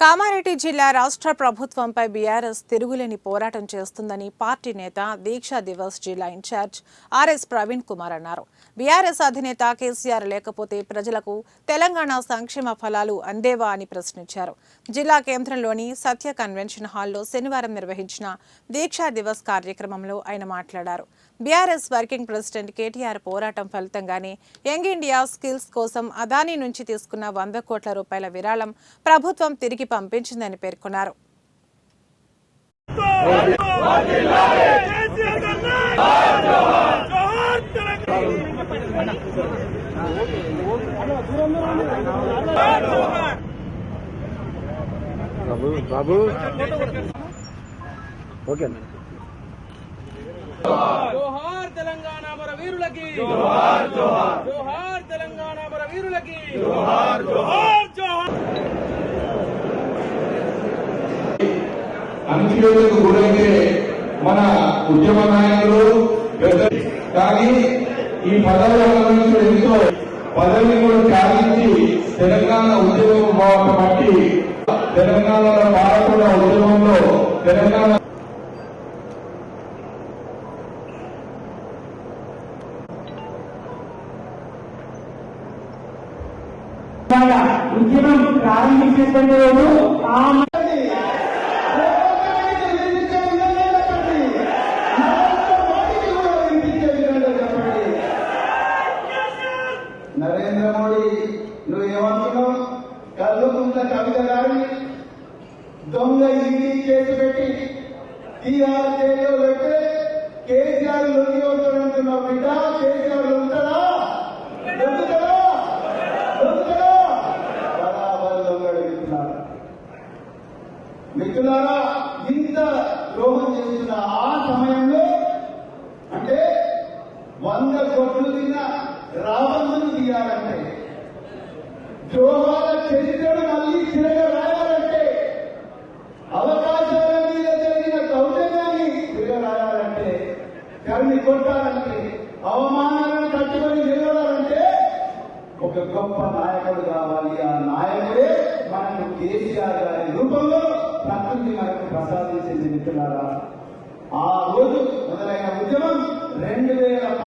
కామారెడ్డి జిల్లా రాష్ట్ర ప్రభుత్వంపై బీఆర్ఎస్ తిరుగులేని పోరాటం చేస్తుందని పార్టీ నేత దీక్షా దివస్ జిల్లా ఇన్ఛార్జ్ ఆర్ఎస్ ప్రవీణ్ కుమార్ అన్నారు. బీఆర్ఎస్ అధినేత కేసీఆర్ లేకపోతే ప్రజలకు తెలంగాణ సంక్షేమ ఫలాలు అందేవా అని ప్రశ్నించారు. జిల్లా కేంద్రంలోని సత్య కన్వెన్షన్ హాల్లో శనివారం నిర్వహించిన దీక్షా దివస్ కార్యక్రమంలో ఆయన మాట్లాడారు. బీఆర్ఎస్ వర్కింగ్ ప్రెసిడెంట్ కేటీఆర్ పోరాటం ఫలితంగానే యంగ్ ఇండియా స్కిల్స్ కోసం అదానీ నుంచి తీసుకున్న 100 కోట్ల రూపాయల విరాళం ప్రభుత్వం తిరిగి పంపించిందని పేర్కొన్నారు. జోహార్ తెలంగాణ అమర వీరులకి, జోహార్ జోహార్, జోహార్ తెలంగాణ అమర వీరులకి, జోహార్ జోహార్, జోహార్. అణచివేతకు గురైతే మన ఉద్యమ నాయకులు కానీ ఈ పదవుల నుంచి ఎంతో పదవిని కూడా త్యాగించి తెలంగాణ ఉద్యమం బట్టి తెలంగాణలో పాల్గొన్న ఉద్యమంలో తెలంగాణ ఉద్యమం ప్రారంభించేటువంటి రోజు నరేంద్ర మోడీ నువ్వేమనుకున్నావు? కల్లుకుంట్ల కవిత గారిని దొంగ ఈడీ కేసు పెట్టి టీఆర్ జైల్లో పెట్టి కేసీఆర్ లొంగి అవుతాడంటున్నావు. బిడ్డ కేసీఆర్ లొంగుతాడా? లొంగుతాడా? లొంగుతాడా? బరాబర్ లొంగడుగుతున్నాడు. మిత్రులారా, ఇంత ద్రోహం చేస్తున్న ఆ సమయంలో అంటే 100 కోట్లు తిన్న రాబందును తీయాలంటే, ద్రోహాల చరిత్రను మళ్ళీ తిరగ రాయాలంటే, అవకాశాల మీద జరిగిన దౌర్జన్యాన్ని తిరగ రాయాలంటే, కర్మి కొట్టాలంటే, అవమానాలను కట్టుకొని నిలబడాలంటే ఒక గొప్ప నాయకుడు కావాలి. ఆ నాయకుడే మనకు కేసీఆర్ గారి రూపంలో ప్రకృతి మనకు ప్రసాదించింది. మిత్రులారా, ఆ రోజు మొదలైన ఉద్యమం 2000